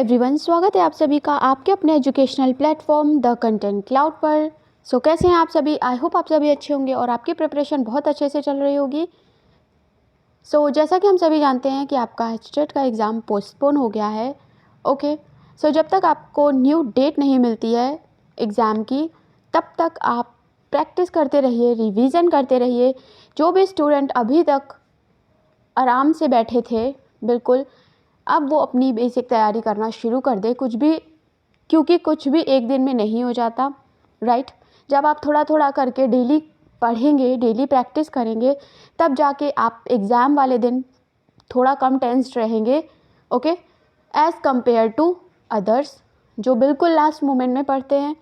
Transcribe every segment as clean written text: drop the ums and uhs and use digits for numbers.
Everyone, स्वागत है आप सभी का आपके अपने educational platform the content cloud पर। कैसे हैं आप सभी? आई होप आप सभी अच्छे होंगे और आपकी प्रिपरेशन बहुत अच्छे से चल रही होगी। जैसा कि हम सभी जानते हैं कि आपका HTET का एग्ज़ाम पोस्टपोन हो गया है। जब तक आपको न्यू डेट नहीं मिलती है एग्ज़ाम की, तब तक आप प्रैक्टिस करते रहिए, रिवीजन करते रहिए। जो भी स्टूडेंट अभी तक आराम से बैठे थे, बिल्कुल अब वो अपनी बेसिक तैयारी करना शुरू कर दे। क्योंकि कुछ भी एक दिन में नहीं हो जाता, राइट। जब आप थोड़ा थोड़ा करके डेली पढ़ेंगे, डेली प्रैक्टिस करेंगे, तब जाके आप एग्ज़ाम वाले दिन थोड़ा कम टेंस्ड रहेंगे, एज़ कम्पेयर टू अदर्स जो बिल्कुल लास्ट मोमेंट में पढ़ते हैं।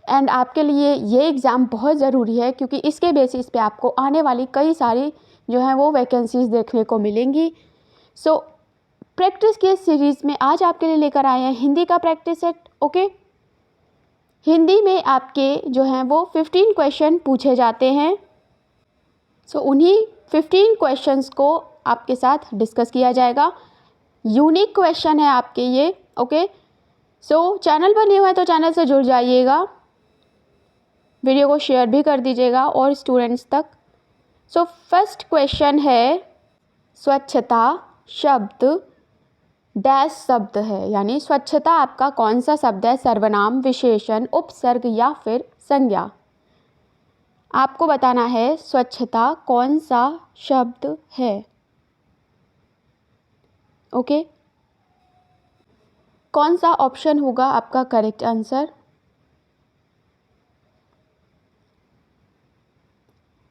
एंड आपके लिए ये एग्ज़ाम बहुत ज़रूरी है, क्योंकि इसके बेसिस पे आपको आने वाली कई सारी जो हैं वो वैकेंसीज़ देखने को मिलेंगी। प्रैक्टिस के सीरीज़ में आज आपके लिए लेकर आए हैं हिंदी का प्रैक्टिस सेट। हिंदी में आपके जो हैं वो 15 क्वेश्चन पूछे जाते हैं। उन्हीं 15 क्वेश्चंस को आपके साथ डिस्कस किया जाएगा। यूनिक क्वेश्चन है आपके ये। चैनल पर नहीं हुआ है तो चैनल से जुड़ जाइएगा, वीडियो को शेयर भी कर दीजिएगा और स्टूडेंट्स तक। फर्स्ट क्वेश्चन है, स्वच्छता शब्द डैश शब्द है, यानी स्वच्छता आपका कौन सा शब्द है? सर्वनाम, विशेषण, उपसर्ग या फिर संज्ञा? आपको बताना है स्वच्छता कौन सा शब्द है। कौन सा ऑप्शन होगा आपका करेक्ट आंसर?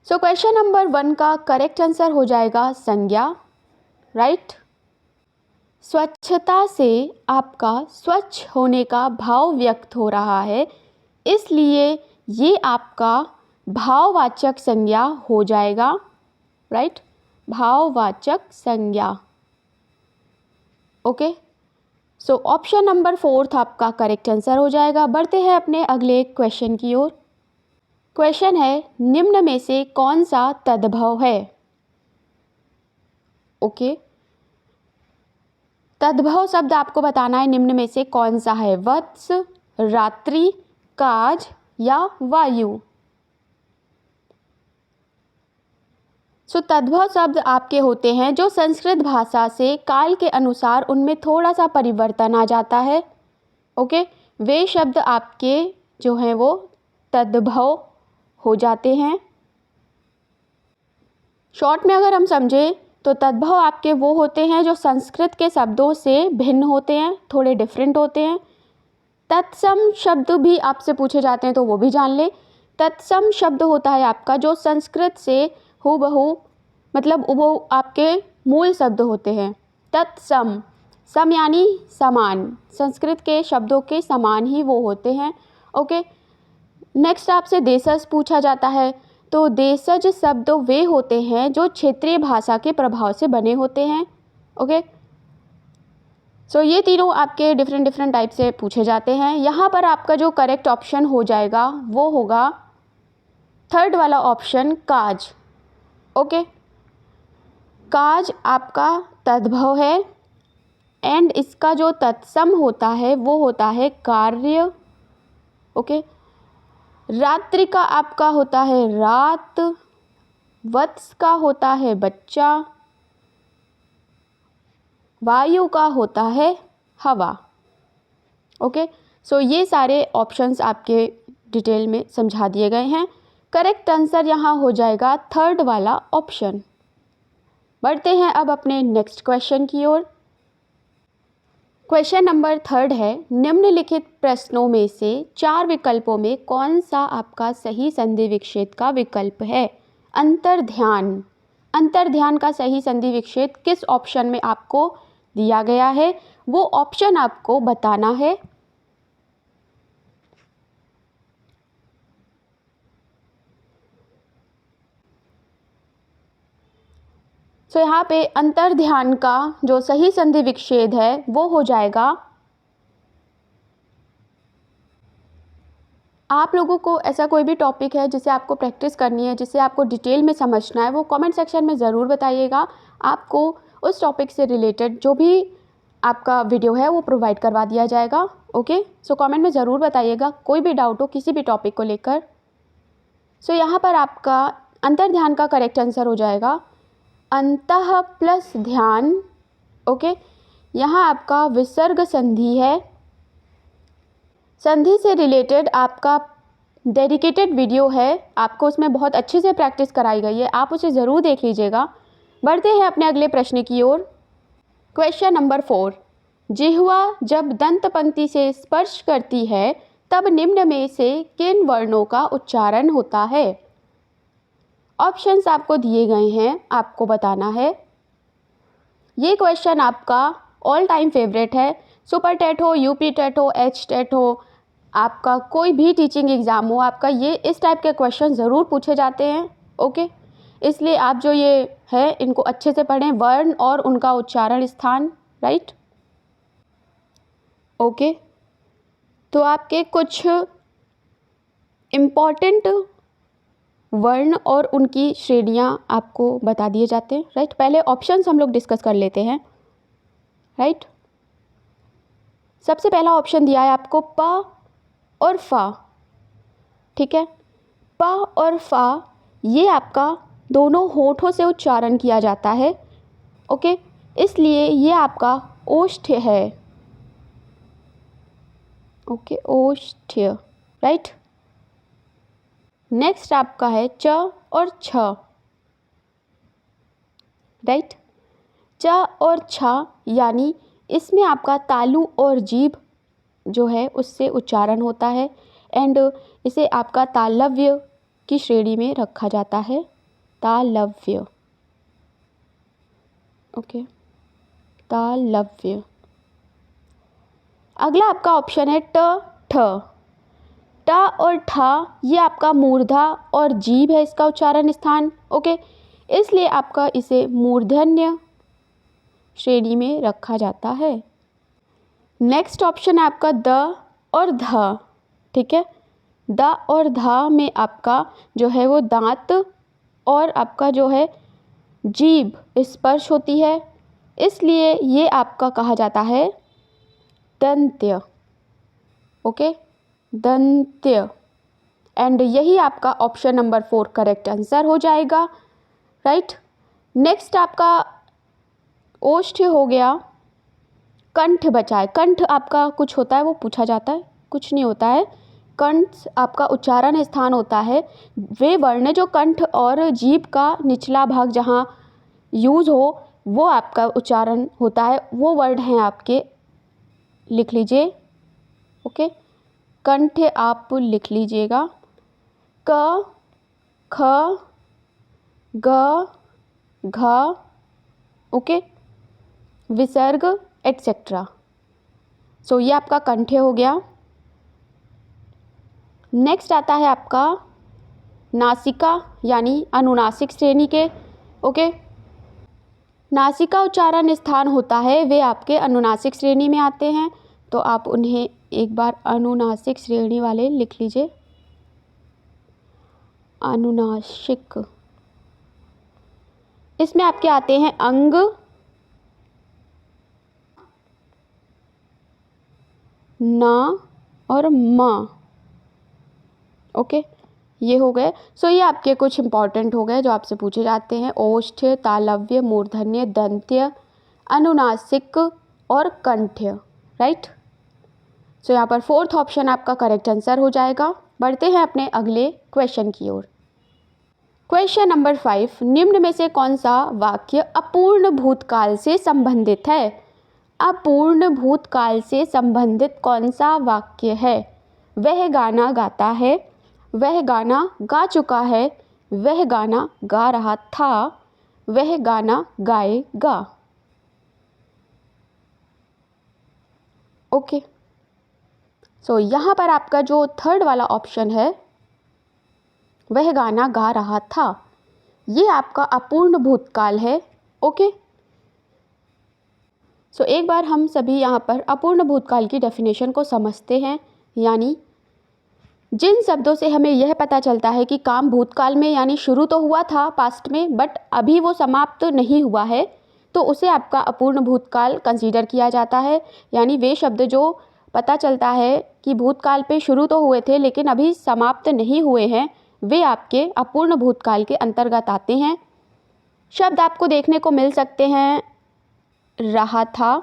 क्वेश्चन नंबर 1 का करेक्ट आंसर हो जाएगा संज्ञा, राइट। स्वच्छता से आपका स्वच्छ होने का भाव व्यक्त हो रहा है, इसलिए ये आपका भाववाचक संज्ञा हो जाएगा, राइट। भाववाचक संज्ञा। ऑप्शन नंबर 4 आपका करेक्ट आंसर हो जाएगा। बढ़ते हैं अपने अगले क्वेश्चन की ओर। क्वेश्चन है, निम्न में से कौन सा तद्भव है? तद्भव शब्द आपको बताना है निम्न में से कौन सा है? वत्स, रात्रि, काज या वायु? तद्भव शब्द आपके होते हैं जो संस्कृत भाषा से काल के अनुसार उनमें थोड़ा सा परिवर्तन आ जाता है। वे शब्द आपके जो हैं वो तद्भव हो जाते हैं। शॉर्ट में अगर हम समझें तो तद्भव आपके वो होते हैं जो संस्कृत के शब्दों से भिन्न होते हैं, थोड़े डिफरेंट होते हैं। तत्सम शब्द भी आपसे पूछे जाते हैं तो वो भी जान लें। तत्सम शब्द होता है आपका जो संस्कृत से हूबहू, मतलब वो आपके मूल शब्द होते हैं। तत्सम, सम यानी समान, संस्कृत के शब्दों के समान ही वो होते हैं। नेक्स्ट आपसे देशज पूछा जाता है, तो देशज शब्द वे होते हैं जो क्षेत्रीय भाषा के प्रभाव से बने होते हैं। ये तीनों आपके डिफरेंट टाइप से पूछे जाते हैं। यहाँ पर आपका जो करेक्ट ऑप्शन हो जाएगा वो होगा 3rd वाला ऑप्शन, काज। काज आपका तद्भव है एंड इसका जो तत्सम होता है वो होता है कार्य। रात्रि का आपका होता है रात, वत्स का होता है बच्चा, वायु का होता है हवा। ये सारे ऑप्शंस आपके डिटेल में समझा दिए गए हैं। करेक्ट आंसर यहाँ हो जाएगा 3rd वाला ऑप्शन। बढ़ते हैं अब अपने नेक्स्ट क्वेश्चन की ओर। क्वेश्चन नंबर 3 है, निम्नलिखित प्रश्नों में से 4 विकल्पों में कौन सा आपका सही संधि विच्छेद का विकल्प है? अंतर्ध्यान। अंतर्ध्यान का सही संधि विच्छेद किस ऑप्शन में आपको दिया गया है, वो ऑप्शन आपको बताना है। यहाँ पे अंतर्ध्यान का जो सही संधि विच्छेद है वो हो जाएगा, आप लोगों को ऐसा कोई भी टॉपिक है जिसे आपको प्रैक्टिस करनी है, जिसे आपको डिटेल में समझना है, वो कमेंट सेक्शन में ज़रूर बताइएगा। आपको उस टॉपिक से रिलेटेड जो भी आपका वीडियो है वो प्रोवाइड करवा दिया जाएगा। ओके, सो कमेंट में ज़रूर बताइएगा कोई भी डाउट हो किसी भी टॉपिक को लेकर। सो यहाँ पर आपका अंतर्ध्यान का करेक्ट आंसर हो जाएगा अंतः प्लस ध्यान। ओके, यहाँ आपका विसर्ग संधि है। संधि से रिलेटेड आपका डेडिकेटेड वीडियो है, आपको उसमें बहुत अच्छे से प्रैक्टिस कराई गई है, आप उसे ज़रूर देख लीजिएगा। बढ़ते हैं अपने अगले प्रश्न की ओर। क्वेश्चन नंबर 4, जिह्वा जब दंत पंक्ति से स्पर्श करती है तब निम्न में से किन वर्णों का उच्चारण होता है? ऑप्शंस आपको दिए गए हैं, आपको बताना है। ये क्वेश्चन आपका ऑल टाइम फेवरेट है। सुपर टेट हो, यूपी टेट हो, एच टेट हो, आपका कोई भी टीचिंग एग्ज़ाम हो, आपका ये इस टाइप के क्वेश्चन ज़रूर पूछे जाते हैं। ओके, इसलिए आप जो ये है इनको अच्छे से पढ़ें, वर्ण और उनका उच्चारण स्थान। राइट, ओके, तो आपके कुछ इम्पॉर्टेंट वर्ण और उनकी श्रेणियाँ आपको बता दिए जाते हैं। राइट, पहले ऑप्शंस हम लोग डिस्कस कर लेते हैं। राइट, सबसे पहला ऑप्शन दिया है आपको प और फा। ठीक है, प और फा ये आपका दोनों होठों से उच्चारण किया जाता है। ओके, इसलिए ये आपका ओष्ठ्य है। ओके, ओष्ठ्य। राइट, नेक्स्ट आपका है च और छ। राइट, च और छ यानी इसमें आपका तालु और जीभ जो है उससे उच्चारण होता है एंड इसे आपका तालव्य की श्रेणी में रखा जाता है। तालव्य। ओके, तालव्य। अगला आपका ऑप्शन है ट ठ। ट और ठ ये आपका मूर्धा और जीभ है इसका उच्चारण स्थान। ओके, इसलिए आपका इसे मूर्धन्य श्रेणी में रखा जाता है। नेक्स्ट ऑप्शन है आपका द और ध। ठीक है, द और ध में आपका जो है वो दांत और आपका जो है जीभ स्पर्श होती है, इसलिए ये आपका कहा जाता है दंत्य। ओके, दंत्य। एंड यही आपका ऑप्शन नंबर 4 करेक्ट आंसर हो जाएगा। राइट, नेक्स्ट आपका ओष्ठ्य हो गया। कंठ बचा है। कंठ आपका कुछ होता है वो पूछा जाता है, कुछ नहीं होता है। कंठ आपका उच्चारण स्थान होता है। वे वर्ण जो कंठ और जीभ का निचला भाग जहाँ यूज़ हो वो आपका उच्चारण होता है, वो वर्ड हैं आपके, लिख लीजिए। ओके, कंठ आप लिख लीजिएगा क, ख, ग, घ, ओके, विसर्ग एटसेट्रा। सो ये आपका कंठ हो गया। नेक्स्ट आता है आपका नासिका यानी अनुनासिक श्रेणी के। ओके, नासिका उच्चारण स्थान होता है, वे आपके अनुनासिक श्रेणी में आते हैं, तो आप उन्हें एक बार अनुनासिक श्रेणी वाले लिख लीजिए। अनुनासिक, इसमें आपके आते हैं अंग, ना और म। ओके, ये हो गए। सो ये आपके कुछ इंपॉर्टेंट हो गए जो आपसे पूछे जाते हैं। ओष्ठ्य, तालव्य, मूर्धन्य, दंत्य, अनुनासिक और कंठ्य। राइट, सो यहाँ पर 4th ऑप्शन आपका करेक्ट आंसर हो जाएगा। बढ़ते हैं अपने अगले क्वेश्चन की ओर। क्वेश्चन नंबर 5, निम्न में से कौन सा वाक्य अपूर्ण भूतकाल से संबंधित है? अपूर्ण भूतकाल से संबंधित कौन सा वाक्य है? वह गाना गाता है, वह गाना गा चुका है, वह गाना गा रहा था, वह गाना गाएगा। ओके, सो यहाँ पर आपका जो 3rd वाला ऑप्शन है वह गाना गा रहा था, ये आपका अपूर्ण भूतकाल है। ओके, सो एक बार हम सभी यहाँ पर अपूर्ण भूतकाल की डेफिनेशन को समझते हैं। यानी जिन शब्दों से हमें यह पता चलता है कि काम भूतकाल में यानी शुरू तो हुआ था पास्ट में, बट अभी वो समाप्त नहीं हुआ है, तो उसे आपका अपूर्ण भूतकाल कंसीडर किया जाता है। यानी वे शब्द जो पता चलता है कि भूतकाल पे शुरू तो हुए थे लेकिन अभी समाप्त नहीं हुए हैं, वे आपके अपूर्ण भूतकाल के अंतर्गत आते हैं। शब्द आपको देखने को मिल सकते हैं रहा था,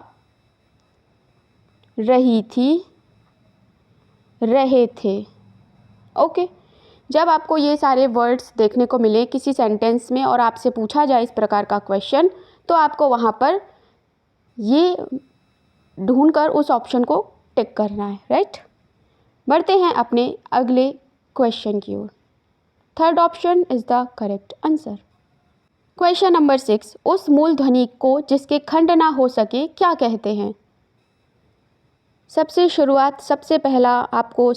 रही थी, रहे थे। ओके, जब आपको ये सारे वर्ड्स देखने को मिले किसी सेंटेंस में और आपसे पूछा जाए इस प्रकार का क्वेश्चन, तो आपको वहाँ पर ये ढूंढकर उस ऑप्शन को टिक करना है, राइट। बढ़ते हैं अपने अगले क्वेश्चन की ओर। Third option is the correct answer. Question number 6, उस मूल ध्वनि को जिसके खंड ना हो सके क्या कहते हैं। सबसे पहला आपको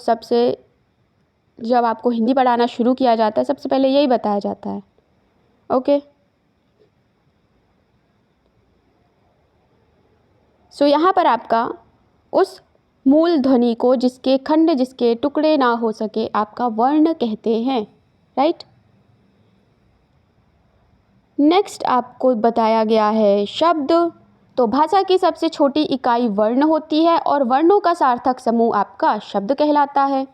जब आपको हिंदी पढ़ाना शुरू किया जाता है सबसे पहले यही बताया जाता है। ओके, सो यहाँ पर आपका उस मूल ध्वनि को जिसके खंड जिसके टुकड़े ना हो सके आपका वर्ण कहते हैं, राइट। नेक्स्ट आपको बताया गया है शब्द। तो भाषा की सबसे छोटी इकाई वर्ण होती है और वर्णों का सार्थक समूह आपका शब्द कहलाता है।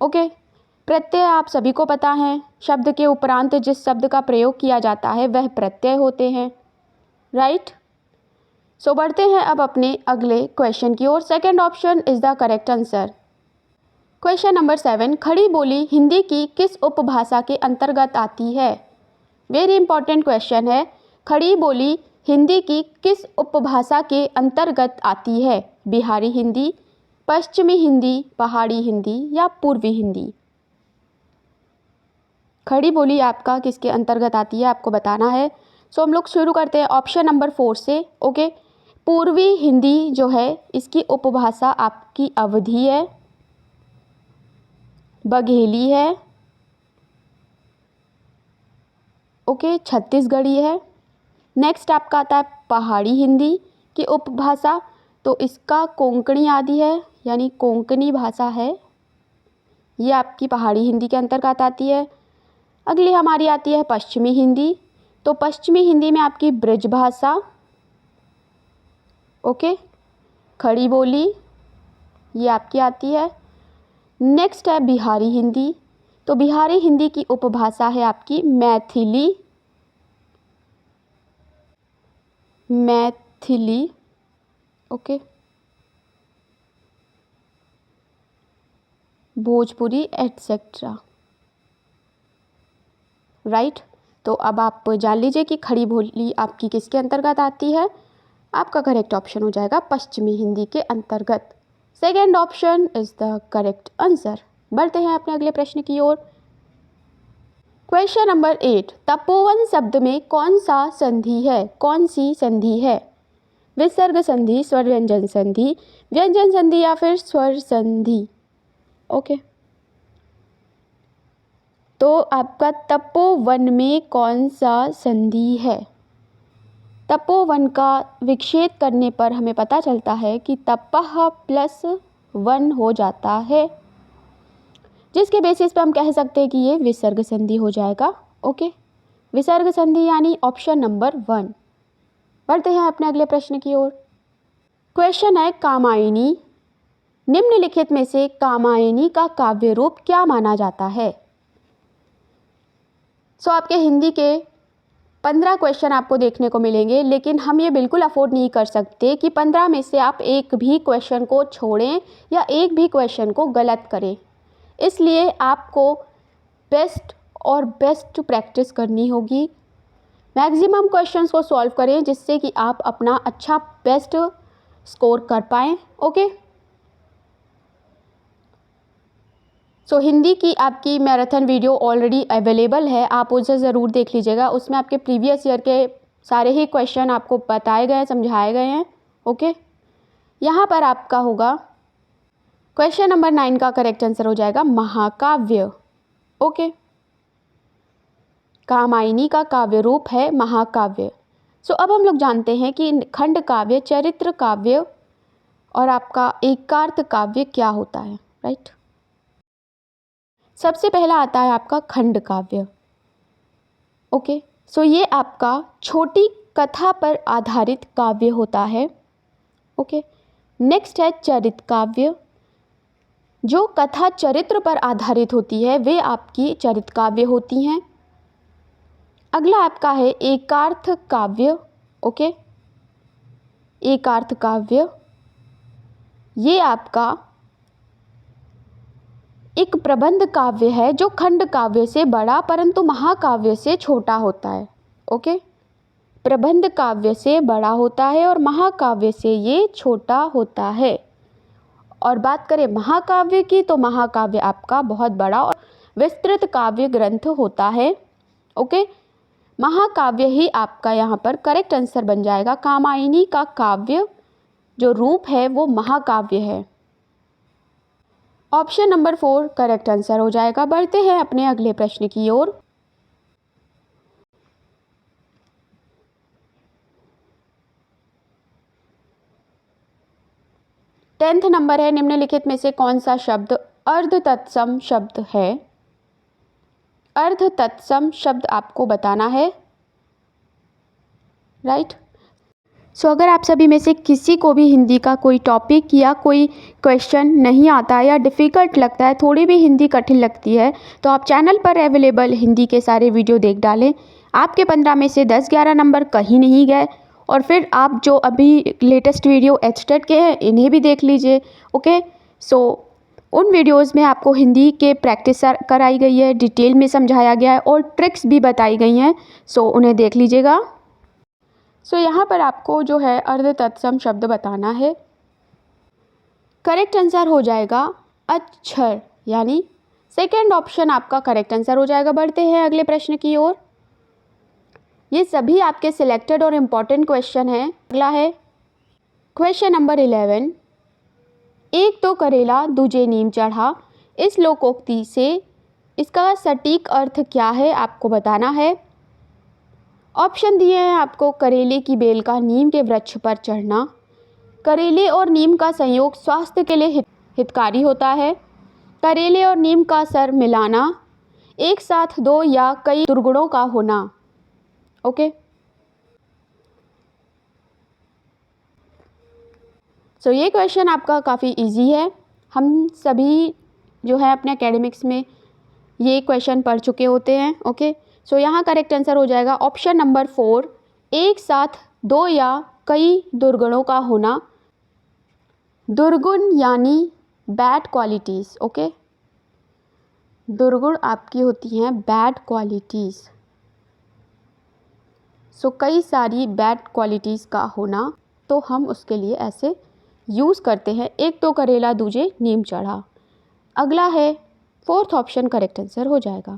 ओके, प्रत्यय आप सभी को पता है, शब्द के उपरांत जिस शब्द का प्रयोग किया जाता है वह प्रत्यय होते हैं, राइट। सो बढ़ते हैं अब अपने अगले क्वेश्चन की ओर। Second option is the correct answer. Question number 7, खड़ी बोली हिंदी की किस उपभाषा के अंतर्गत आती है। वेरी इंपॉर्टेंट क्वेश्चन है। खड़ी बोली हिंदी की किस उपभाषा के अंतर्गत आती है। बिहारी हिंदी, पश्चिमी हिंदी, पहाड़ी हिंदी या पूर्वी हिंदी। खड़ी बोली आपका किसके अंतर्गत आती है आपको बताना है। सो हम लोग शुरू करते हैं ऑप्शन नंबर 4 से। ओके, पूर्वी हिंदी जो है इसकी उपभाषा आपकी अवधी है, बघेली है, ओके, छत्तीसगढ़ी है। नेक्स्ट आपका आता है पहाड़ी हिंदी की उपभाषा, तो इसका कोंकणी आदि है यानी कोंकणी भाषा है, ये आपकी पहाड़ी हिंदी के अंतर्गत आती है। अगली हमारी आती है पश्चिमी हिंदी, तो पश्चिमी हिंदी में आपकी ब्रज भाषा, ओके, खड़ी बोली ये आपकी आती है। नेक्स्ट है बिहारी हिंदी, तो बिहारी हिंदी की उपभाषा है आपकी Maithili, okay, Bhojpuri etcetera, right. तो अब आप जान लीजिए कि खड़ी बोली आपकी किसके अंतर्गत आती है। आपका करेक्ट ऑप्शन हो जाएगा पश्चिमी हिंदी के अंतर्गत। Second option is the correct answer. बढ़ते हैं अपने अगले प्रश्न की ओर। क्वेश्चन नंबर 8, तपोवन शब्द में कौन सी संधि है। विसर्ग संधि, स्वर व्यंजन संधि या फिर स्वर संधि। ओके, तो आपका तपोवन में कौन सा संधि है। तपोवन का विच्छेद करने पर हमें पता चलता है कि तपः प्लस वन हो जाता है, जिसके बेसिस पे हम कह सकते हैं कि ये विसर्ग संधि हो जाएगा। ओके, विसर्ग संधि यानी ऑप्शन नंबर 1। बढ़ते हैं अपने अगले प्रश्न की ओर। क्वेश्चन है कामायनी, निम्नलिखित में से कामायनी का काव्य रूप क्या माना जाता है। सो आपके हिंदी के 15 क्वेश्चन आपको देखने को मिलेंगे, लेकिन हम ये बिल्कुल अफोर्ड नहीं कर सकते कि 15 में से आप एक भी क्वेश्चन को छोड़ें या एक भी क्वेश्चन को गलत करें। इसलिए आपको बेस्ट प्रैक्टिस करनी होगी। मैक्सिमम क्वेश्चंस को सॉल्व करें जिससे कि आप अपना अच्छा बेस्ट स्कोर कर पाएँ। ओके, सो हिंदी की आपकी मैराथन वीडियो ऑलरेडी अवेलेबल है, आप उसे ज़रूर देख लीजिएगा। उसमें आपके प्रीवियस ईयर के सारे ही क्वेश्चन आपको बताए गए हैं, समझाए गए हैं। ओके, यहाँ पर आपका होगा क्वेश्चन नंबर 9 का करेक्ट आंसर हो जाएगा महाकाव्य। ओके, कामायनी का काव्य रूप है महाकाव्य। सो अब हम लोग जानते हैं कि खंड काव्य, चरित्र काव्य और आपका एकार्थ काव्य क्या होता है, राइट। सबसे पहला आता है आपका खंड काव्य। ओके, सो ये आपका छोटी कथा पर आधारित काव्य होता है। ओके, नेक्स्ट है चरित काव्य। जो कथा चरित्र पर आधारित होती है वे आपकी चरित काव्य होती हैं। अगला आपका है एकार्थ काव्य। ओके, एकार्थ काव्य ये आपका एक प्रबंध काव्य है जो खंड काव्य से बड़ा परंतु महाकाव्य से छोटा होता है। ओके, प्रबंध काव्य से बड़ा होता है और महाकाव्य से ये छोटा होता है। और बात करें महाकाव्य की तो महाकाव्य आपका बहुत बड़ा और विस्तृत काव्य ग्रंथ होता है। ओके, महाकाव्य ही आपका यहाँ पर करेक्ट आंसर बन जाएगा। कामायनी का काव्य जो रूप है वो महाकाव्य है। ऑप्शन नंबर 4 करेक्ट आंसर हो जाएगा। बढ़ते हैं अपने अगले प्रश्न की ओर। टेंथ नंबर है, निम्नलिखित में से कौन सा शब्द अर्ध तत्सम शब्द है? अर्ध तत्सम शब्द आपको बताना है। राइट। सो अगर आप सभी में से किसी को भी हिंदी का कोई टॉपिक या कोई क्वेश्चन नहीं आता या डिफ़िकल्ट लगता है, थोड़ी भी हिंदी कठिन लगती है, तो आप चैनल पर अवेलेबल हिंदी के सारे वीडियो देख डालें। आपके 15 में से 10-11 नंबर कहीं नहीं गए। और फिर आप जो अभी लेटेस्ट वीडियो एचटेट के हैं इन्हें भी देख लीजिए। ओके, सो उन वीडियोस में आपको हिंदी के प्रैक्टिस कराई गई है, डिटेल में समझाया गया है और ट्रिक्स भी बताई गई हैं। सो उन्हें देख लीजिएगा। सो यहाँ पर आपको जो है अर्ध तत्सम शब्द बताना है। करेक्ट आंसर हो जाएगा अक्षर, यानी सेकेंड ऑप्शन आपका करेक्ट आंसर हो जाएगा। बढ़ते हैं अगले प्रश्न की ओर। ये सभी आपके सिलेक्टेड और इम्पॉर्टेंट क्वेश्चन हैं। अगला है क्वेश्चन नंबर 11। एक तो करेला दूजे नीम चढ़ा, इस लोकोक्ति से इसका सटीक अर्थ क्या है आपको बताना है। ऑप्शन दिए हैं आपको। करेले की बेल का नीम के वृक्ष पर चढ़ना, करेले और नीम का संयोग स्वास्थ्य के लिए हितकारी होता है, करेले और नीम का सर मिलाना, एक साथ दो या कई दुर्गुणों का होना। ओके, सो ये क्वेश्चन आपका काफ़ी इजी है। हम सभी जो है अपने एकेडमिक्स में ये क्वेश्चन पढ़ चुके होते हैं। ओके, सो यहाँ करेक्ट आंसर हो जाएगा ऑप्शन नंबर 4, एक साथ दो या कई दुर्गुणों का होना। दुर्गुण यानी बैड क्वालिटीज़। ओके, दुर्गुण आपकी होती हैं बैड क्वालिटीज़। सो कई सारी बैड क्वालिटीज़ का होना, तो हम उसके लिए ऐसे यूज़ करते हैं। एक तो करेला दूजे नीम चढ़ा। अगला है फोर्थ ऑप्शन करेक्ट आंसर हो जाएगा।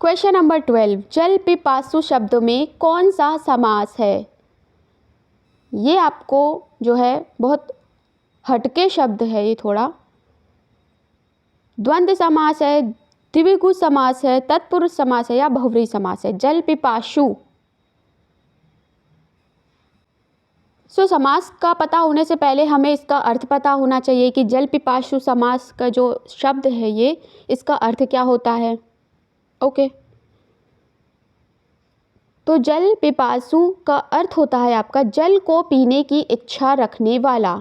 Question number 12। जल पिपासु शब्द में कौन सा समास है? ये आपको जो है बहुत हटके शब्द है। ये थोड़ा द्वंद्व समास है, द्विगु समास है, तत्पुरुष समास है या बहुव्रीहि समास है। जल पिपासु। सो समास का पता होने से पहले हमें इसका अर्थ पता होना चाहिए कि जल पिपासु समास का जो शब्द है ये इसका अर्थ क्या होता है। ओके, तो जल पिपासु का अर्थ होता है आपका जल को पीने की इच्छा रखने वाला।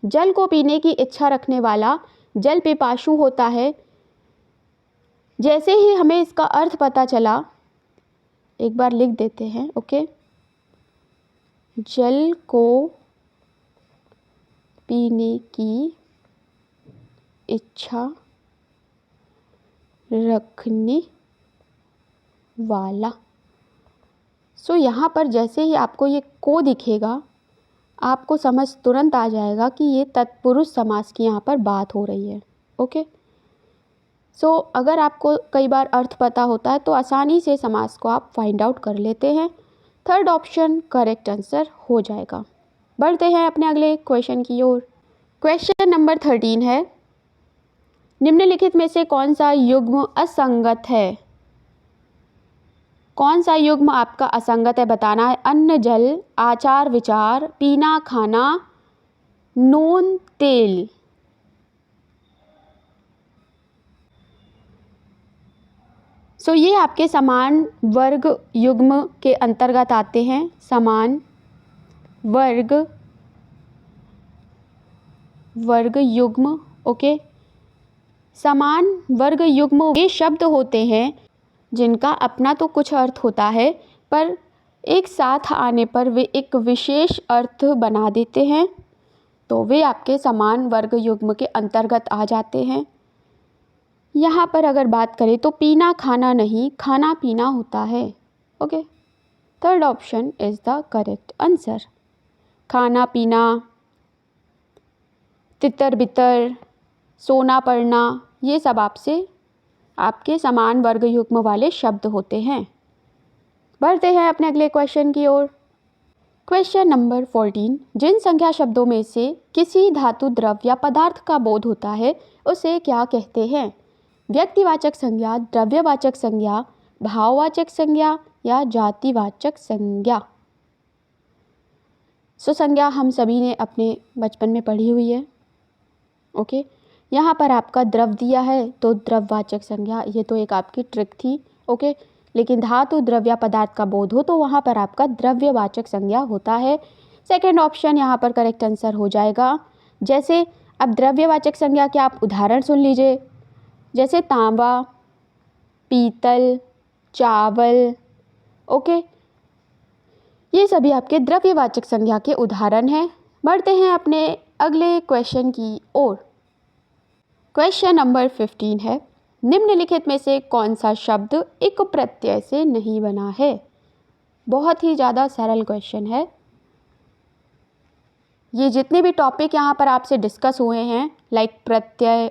जल को पीने की इच्छा रखने वाला जल पिपासु होता है। जैसे ही हमें इसका अर्थ पता चला, एक बार लिख देते हैं। ओके, जल को पीने की इच्छा रखने वाला। सो यहाँ पर जैसे ही आपको ये को दिखेगा, आपको समझ तुरंत आ जाएगा कि ये तत्पुरुष समास की यहाँ पर बात हो रही है। ओके, सो अगर आपको कई बार अर्थ पता होता है तो आसानी से समास को आप फाइंड आउट कर लेते हैं। थर्ड ऑप्शन करेक्ट आंसर हो जाएगा। बढ़ते हैं अपने अगले क्वेश्चन की ओर। क्वेश्चन नंबर 13 है, निम्नलिखित में से कौन सा युग्म असंगत है? कौन सा युग्म आपका असंगत है बताना है। अन्न जल, आचार विचार, पीना खाना, नून तेल। सो ये आपके समान वर्ग युग्म के अंतर्गत आते हैं। समान वर्ग युग्म, ओके। समान वर्ग युग्म वे शब्द होते हैं जिनका अपना तो कुछ अर्थ होता है, पर एक साथ आने पर वे एक विशेष अर्थ बना देते हैं, तो वे आपके समान वर्ग युग्म के अंतर्गत आ जाते हैं। यहाँ पर अगर बात करें तो पीना खाना नहीं, खाना पीना होता है, okay. Third option is the correct answer. खाना पीना, तितर बितर, सोना पड़ना, ये सब आपके समान वर्ग युग्म वाले शब्द होते हैं। बढ़ते हैं अपने अगले क्वेश्चन की ओर। क्वेश्चन नंबर 14, जिन संख्या शब्दों में से किसी धातु, द्रव या पदार्थ का बोध होता है उसे क्या कहते हैं? व्यक्तिवाचक संज्ञा, द्रव्यवाचक संज्ञा, भाववाचक संज्ञा या जातिवाचक संज्ञा। संज्ञा हम सभी ने अपने बचपन में पढ़ी हुई है, ओके। यहाँ पर आपका द्रव दिया है तो द्रववाचक संज्ञा, ये तो एक आपकी ट्रिक थी, ओके। लेकिन धातु, द्रव या पदार्थ का बोध हो तो वहाँ पर आपका द्रव्यवाचक संज्ञा होता है। सेकंड ऑप्शन यहाँ पर करेक्ट आंसर हो जाएगा। जैसे अब द्रव्यवाचक संज्ञा के आप उदाहरण सुन लीजिए, जैसे तांबा, पीतल, चावल, ओके। ये सभी आपके द्रव्यवाचक संज्ञा के उदाहरण हैं। बढ़ते हैं अपने अगले क्वेश्चन की ओर। क्वेश्चन नंबर 15 है, निम्नलिखित में से कौन सा शब्द इक प्रत्यय से नहीं बना है? बहुत ही ज़्यादा सरल क्वेश्चन है। ये जितने भी टॉपिक यहाँ पर आपसे डिस्कस हुए हैं, लाइक प्रत्यय,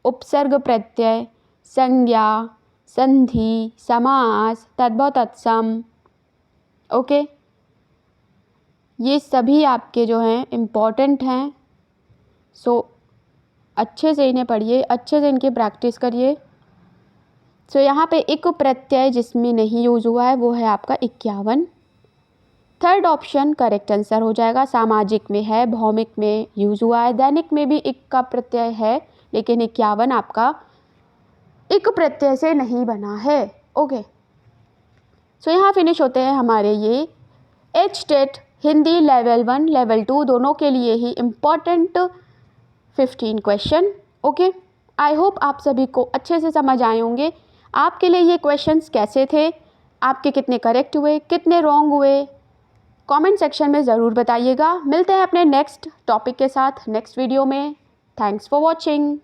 उपसर्ग प्रत्यय, संज्ञा, संधि, समास, तद्भव तत्सम, ओके, ये सभी आपके जो हैं इम्पॉर्टेंट हैं। अच्छे से इन्हें पढ़िए, अच्छे से इनकी प्रैक्टिस करिए। यहाँ पे इक प्रत्यय जिसमें नहीं यूज हुआ है वो है आपका 51। थर्ड ऑप्शन करेक्ट आंसर हो जाएगा। सामाजिक में है, भौमिक में यूज हुआ है, दैनिक में भी इक का प्रत्यय है, लेकिन 51 आपका इक प्रत्यय से नहीं बना है, ओके। यहाँ फिनिश होते हैं हमारे ये HTET हिंदी लेवल 1 लेवल 2 दोनों के लिए ही important 15 question, okay. I hope आप सभी को अच्छे से समझ आए होंगे। आपके लिए ये क्वेश्चंस कैसे थे, आपके कितने करेक्ट हुए, कितने रॉन्ग हुए, कमेंट सेक्शन में ज़रूर बताइएगा। मिलते हैं अपने नेक्स्ट टॉपिक के साथ नेक्स्ट वीडियो में। Thanks for watching.